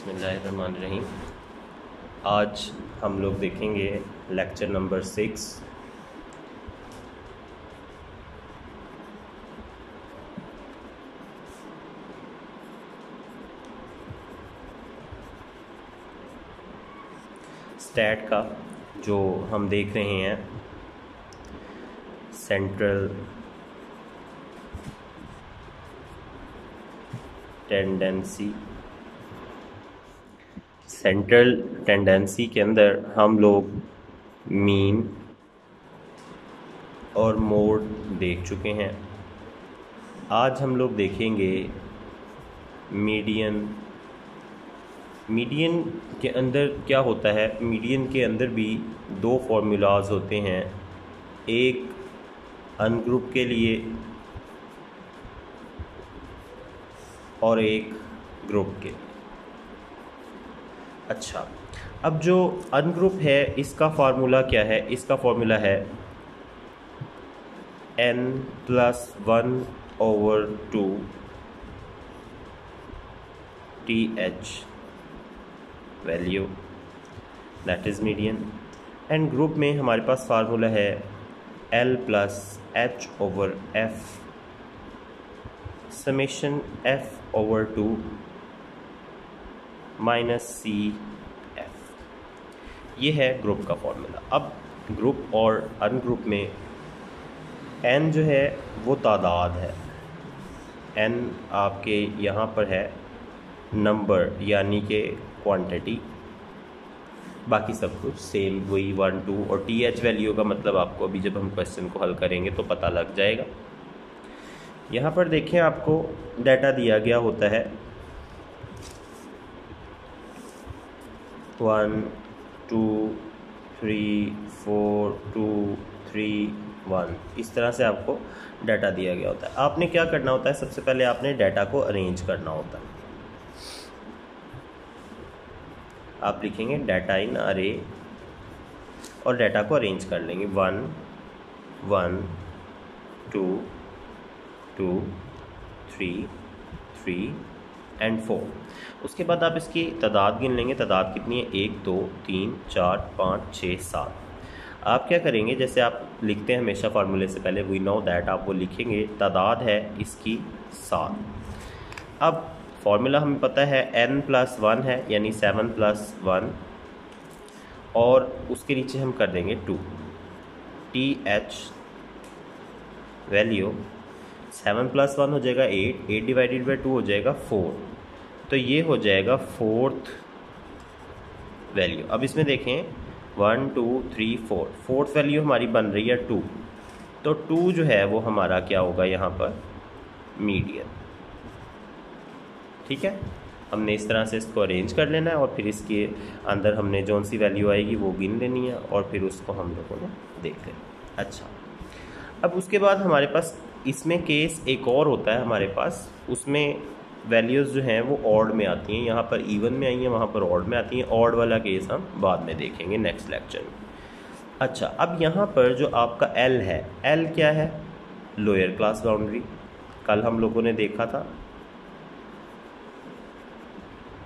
बिस्मिल्लाहिर्रहमानिर्रहीम। आज हम लोग देखेंगे लेक्चर नंबर 6। स्टैट का जो हम देख रहे हैं सेंट्रल टेंडेंसी के अंदर हम लोग मीन और मोड देख चुके हैं। आज हम लोग देखेंगे मीडियन के अंदर क्या होता है। मीडियन के अंदर भी दो फार्मूलाज होते हैं, एक अनग्रुप के लिए और एक ग्रुप के। अच्छा, अब जो अनग्रुप है इसका फार्मूला क्या है? इसका फार्मूला है n+1/2 TH value, that is median. And group में हमारे पास फार्मूला है L+H/F समेशन F/2 -CF। ये है ग्रुप का फॉर्मूला। अब ग्रुप और अनग्रुप में n जो है वो तादाद है, n आपके यहाँ पर है नंबर यानी कि क्वांटिटी, बाकी सब कुछ सेम वही 1 2 और TH वैल्यू का मतलब आपको अभी जब हम क्वेश्चन को हल करेंगे तो पता लग जाएगा। यहाँ पर देखें, आपको डाटा दिया गया होता है 1 2 3 4 2 3 1, इस तरह से आपको डाटा दिया गया होता है। आपने क्या करना होता है? सबसे पहले आपने डाटा को अरेंज करना होता है। आप लिखेंगे डाटा इन अरे और डाटा को अरेंज कर लेंगे 1 1 2 2 3 3 एंड 4। उसके बाद आप इसकी तादाद गिन लेंगे। तादाद कितनी है? 1 2 3 4 5 6 7। आप क्या करेंगे, जैसे आप लिखते हैं हमेशा फार्मूले से पहले, वी नो दैट, आप वो लिखेंगे तादाद है इसकी 7। अब फार्मूला हमें पता है n+1 है यानी 7+1 और उसके नीचे हम कर देंगे 2 TH वैल्यू 7+1 हो जाएगा 8 डिवाइडेड बाई 2 हो जाएगा 4, तो ये हो जाएगा 4th वैल्यू। अब इसमें देखें 1 2 3 4, 4th वैल्यू हमारी बन रही है 2, तो 2 जो है वो हमारा क्या होगा यहाँ पर? मीडियन। ठीक है, हमने इस तरह से इसको अरेंज कर लेना है और फिर इसके अंदर हमने जौन सी वैल्यू आएगी वो गिन लेनी है और फिर उसको हम लोगों ने देख लेना। अच्छा, अब उसके बाद हमारे पास इसमें केस एक और होता है हमारे पास, उसमें वैल्यूज़ जो हैं वो ऑड में आती हैं। यहाँ पर इवन में आई हैं, वहाँ पर ऑड में आती हैं। ऑड वाला केस हम बाद में देखेंगे नेक्स्ट लेक्चर में। अच्छा, अब यहाँ पर जो आपका L है, L क्या है? Lower class boundary. कल हम लोगों ने देखा था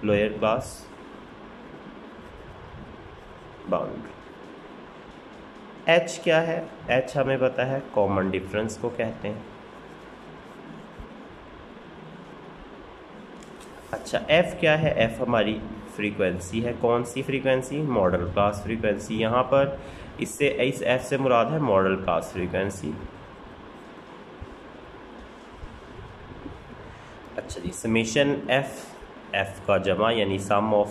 लोअर क्लास बाउंड्री। H क्या है? H हमें पता है कॉमन डिफरेंस को कहते हैं। अच्छा, F क्या है? F हमारी फ्रीक्वेंसी है। कौन सी फ्रीक्वेंसी? Model class frequency. यहाँ पर इस F से मुराद है मॉडल क्लास फ्रीक्वेंसी। अच्छा जी, समेशन F का जमा यानी सम ऑफ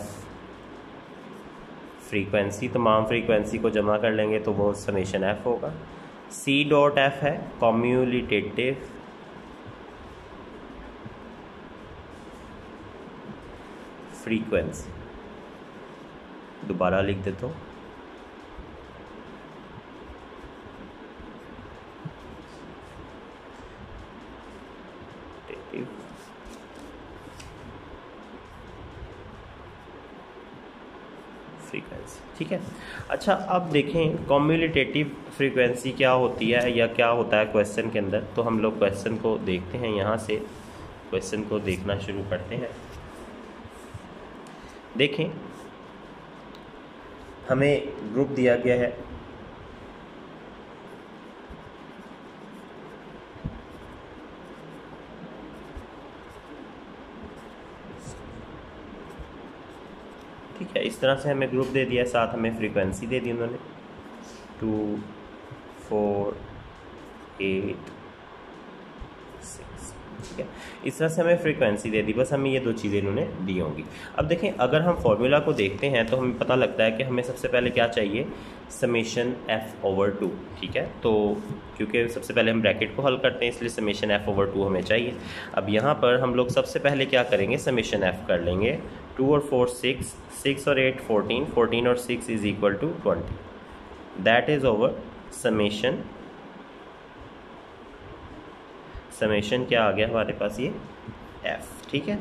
फ्रीक्वेंसी, तमाम फ्रीक्वेंसी को जमा कर लेंगे तो वो समेशन F होगा। C.F है कम्यूटेटिव फ्रीक्वेंसी। दोबारा लिख देता हूँ, फ्रीक्वेंसी। ठीक है। अच्छा, अब देखें कम्यूटेटिव फ्रीक्वेंसी क्या होती है या क्या होता है क्वेश्चन के अंदर। तो हम लोग क्वेश्चन को देखते हैं, यहाँ से क्वेश्चन को देखना शुरू करते हैं। देखें हमें ग्रुप दिया गया है, ठीक है, इस तरह से हमें ग्रुप दे दिया, साथ हमें फ्रीक्वेंसी दे दी उन्होंने 2 4 8 6, ठीक है, इस तरह से हमें फ्रीक्वेंसी दे दी, बस हमें ये दो चीज़ें इन्होंने दी होंगी। अब देखें अगर हम फॉर्मूला को देखते हैं तो हमें पता लगता है कि हमें सबसे पहले क्या चाहिए, समेशन f/2, ठीक है, तो क्योंकि सबसे पहले हम ब्रैकेट को हल करते हैं इसलिए समेशन f/2 हमें चाहिए। अब यहाँ पर हम लोग सबसे पहले क्या करेंगे, समेशन f कर लेंगे, 2 और 4 6, 6 और 8 14, 14 और 6 is equal to 20, that is over summation क्या आ गया हमारे पास, ये f, ठीक है।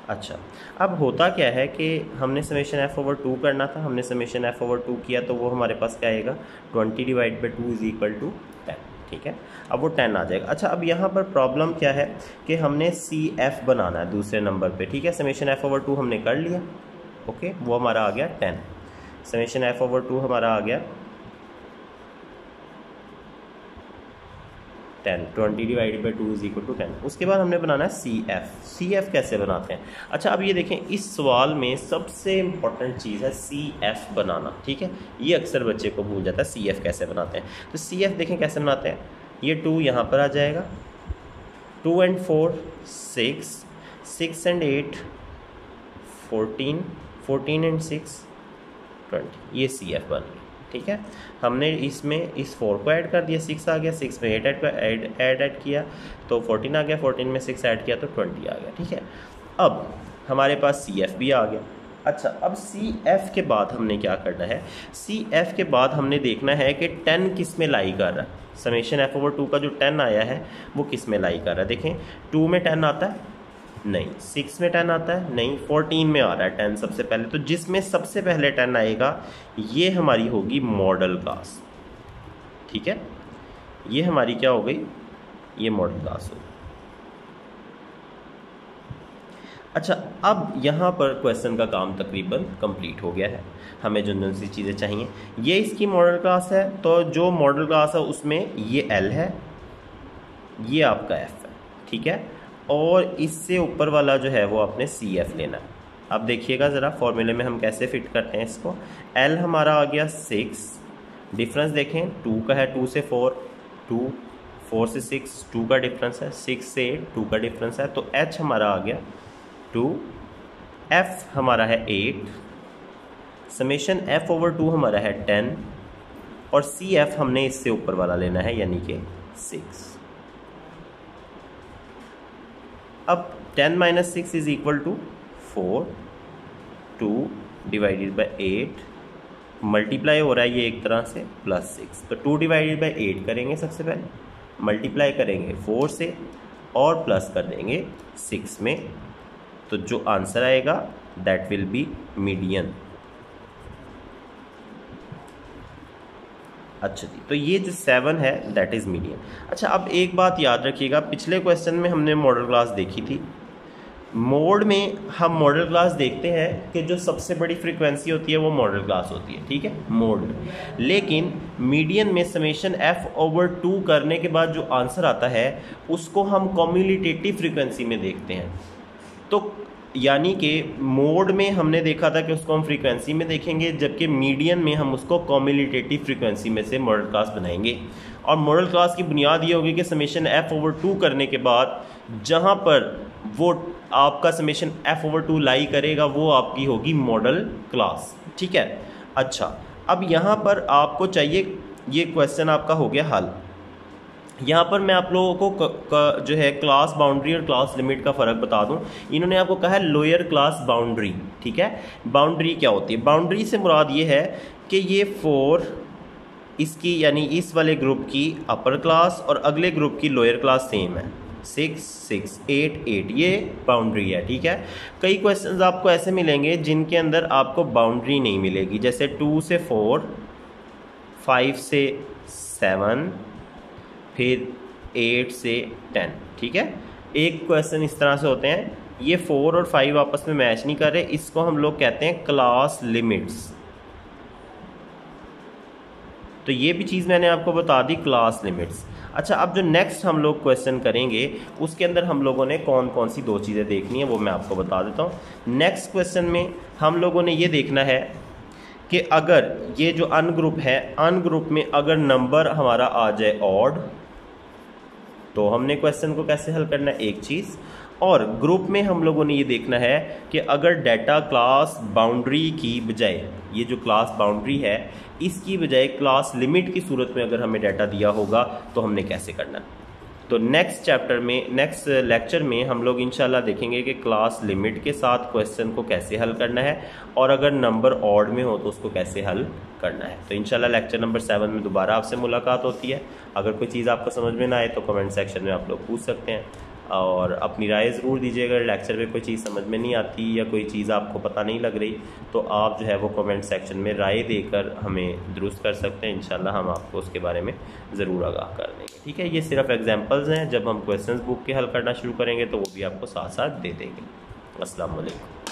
अच्छा, अब होता क्या है कि हमने समेशन f/2 करना था, हमने समेशन f/2 किया तो वो हमारे पास क्या आएगा, 20 divide by 2 is equal to 10, ठीक है, अब वो 10 आ जाएगा। अच्छा, अब यहाँ पर प्रॉब्लम क्या है कि हमने CF बनाना है दूसरे नंबर पे, ठीक है, समेशन f/2 हमने कर लिया, ओके, वो हमारा आ गया 10, समेशन f/2 हमारा आ गया 10, 20 divide by 2 is equal to 10। उसके बाद हमने बनाना है CF कैसे बनाते हैं। अच्छा, अब ये देखें इस सवाल में सबसे इम्पोर्टेंट चीज़ है CF बनाना, ठीक है, ये अक्सर बच्चे को भूल जाता है CF कैसे बनाते हैं। तो CF देखें कैसे बनाते हैं, ये 2 यहाँ पर आ जाएगा, 2 and 4 6, 6 and 8 14, 14 and 6 20, ये CF बन गई, ठीक है। हमने इसमें इस 4 को ऐड कर दिया, 6 आ गया, 6 में 8 ऐड किया तो 14 आ गया, 14 में 6 ऐड किया तो 20 आ गया, ठीक है। अब हमारे पास CF भी आ गया। अच्छा, अब CF के बाद हमने क्या करना है, CF के बाद हमने देखना है कि 10 किस में लाई कर रहा है, समेशन f/2 का जो 10 आया है वो किस में लाई कर रहा है। देखें 2 में 10 आता है नहीं, 6 में 10 आता है नहीं, 14 में आ रहा है 10 सबसे पहले, तो जिसमें सबसे पहले 10 आएगा ये हमारी होगी मॉडल क्लास, ठीक है, ये हमारी क्या हो गई, ये मॉडल क्लास होगी। अच्छा, अब यहाँ पर क्वेश्चन का काम तकरीबन कंप्लीट हो गया है, हमें जो सी चीज़ें चाहिए, ये इसकी मॉडल क्लास है, तो जो मॉडल क्लास है उसमें ये L है, ये आपका F है, ठीक है, और इससे ऊपर वाला जो है वो आपने CF लेना है। अब देखिएगा ज़रा फॉर्मूले में हम कैसे फिट करते हैं इसको। L हमारा आ गया 6, डिफरेंस देखें 2 का है, 2 से 4 2, 4 से 6 2 का डिफरेंस है, 6 से 8 2 का डिफरेंस है, तो H हमारा आ गया 2, F हमारा है 8, समेशन f/2 हमारा है 10 और CF हमने इससे ऊपर वाला लेना है यानी कि 6। अब 10 minus 6 is equal to 4, 2 divided by 8, multiply हो रहा है ये एक तरह से प्लस 6, तो 2 डिवाइडेड बाई 8 करेंगे सबसे पहले, मल्टीप्लाई करेंगे 4 से और प्लस कर देंगे 6 में, तो जो आंसर आएगा दैट विल बी मीडियन। अच्छा जी, तो ये जो 7 है दैट इज़ मीडियन। अच्छा, अब एक बात याद रखिएगा, पिछले क्वेश्चन में हमने मॉडल क्लास देखी थी, मोड में हम मॉडल क्लास देखते हैं कि जो सबसे बड़ी फ्रीक्वेंसी होती है वो मॉडल क्लास होती है, ठीक है, मोड में, लेकिन मीडियन में समेशन f/2 करने के बाद जो आंसर आता है उसको हम कम्यूटेटिव फ्रीक्वेंसी में देखते हैं। तो यानी कि मोड में हमने देखा था कि उसको हम फ्रीक्वेंसी में देखेंगे, जबकि मीडियन में हम उसको कम्यूटेटिव फ्रीक्वेंसी में से मॉडल क्लास बनाएंगे। और मॉडल क्लास की बुनियाद ये होगी कि समेशन f/2 करने के बाद जहाँ पर वो आपका समेशन f/2 लाई करेगा वो आपकी होगी मॉडल क्लास, ठीक है। अच्छा, अब यहाँ पर आपको चाहिए, ये क्वेश्चन आपका हो गया हल। यहाँ पर मैं आप लोगों को जो है क्लास बाउंड्री और क्लास लिमिट का फ़र्क बता दूँ। इन्होंने आपको कहा है लोअर क्लास बाउंड्री, ठीक है। बाउंड्री क्या होती है, बाउंड्री से मुराद ये है कि ये 4 इसकी यानी इस वाले ग्रुप की अपर क्लास और अगले ग्रुप की लोअर क्लास सेम है, 6 6 8 8, ये बाउंड्री है, ठीक है। कई क्वेश्चंस आपको ऐसे मिलेंगे जिनके अंदर आपको बाउंड्री नहीं मिलेगी, जैसे 2 से 4, 5 से 7, फिर 8 से 10, ठीक है। एक क्वेश्चन इस तरह से होते हैं ये 4 और 5 आपस में मैच नहीं कर रहे, इसको हम लोग कहते हैं क्लास लिमिट्स। तो ये भी चीज़ मैंने आपको बता दी, क्लास लिमिट्स। अच्छा, अब जो नेक्स्ट हम लोग क्वेश्चन करेंगे उसके अंदर हम लोगों ने कौन कौन सी 2 चीज़ें देखनी है वो मैं आपको बता देता हूँ। नेक्स्ट क्वेश्चन में हम लोगों ने ये देखना है कि अगर ये जो अनग्रुप है, अनग्रुप में अगर नंबर हमारा आ जाए ऑड, तो हमने क्वेश्चन को कैसे हल करना है, एक चीज़। और ग्रुप में हम लोगों ने ये देखना है कि अगर डाटा क्लास बाउंड्री की बजाय, ये जो क्लास बाउंड्री है इसकी बजाय क्लास लिमिट की सूरत में अगर हमें डाटा दिया होगा तो हमने कैसे करना है। तो नेक्स्ट चैप्टर में, नेक्स्ट लेक्चर में हम लोग इंशाल्लाह देखेंगे कि क्लास लिमिट के साथ क्वेश्चन को कैसे हल करना है और अगर नंबर ऑड में हो तो उसको कैसे हल करना है। तो इंशाल्लाह लेक्चर नंबर 7 में दोबारा आपसे मुलाकात होती है। अगर कोई चीज़ आपको समझ में ना आए तो कमेंट सेक्शन में आप लोग पूछ सकते हैं और अपनी राय ज़रूर दीजिएगा। लेक्चर में कोई चीज़ समझ में नहीं आती या कोई चीज़ आपको पता नहीं लग रही तो आप जो है वो कमेंट सेक्शन में राय देकर हमें दुरुस्त कर सकते हैं। इंशाल्लाह हम आपको उसके बारे में ज़रूर आगाह कर देंगे। ठीक है, ये सिर्फ एग्जांपल्स हैं, जब हम क्वेश्चंस बुक के हल करना शुरू करेंगे तो वो भी आपको साथ साथ दे देंगे। अस्सलाम वालेकुम।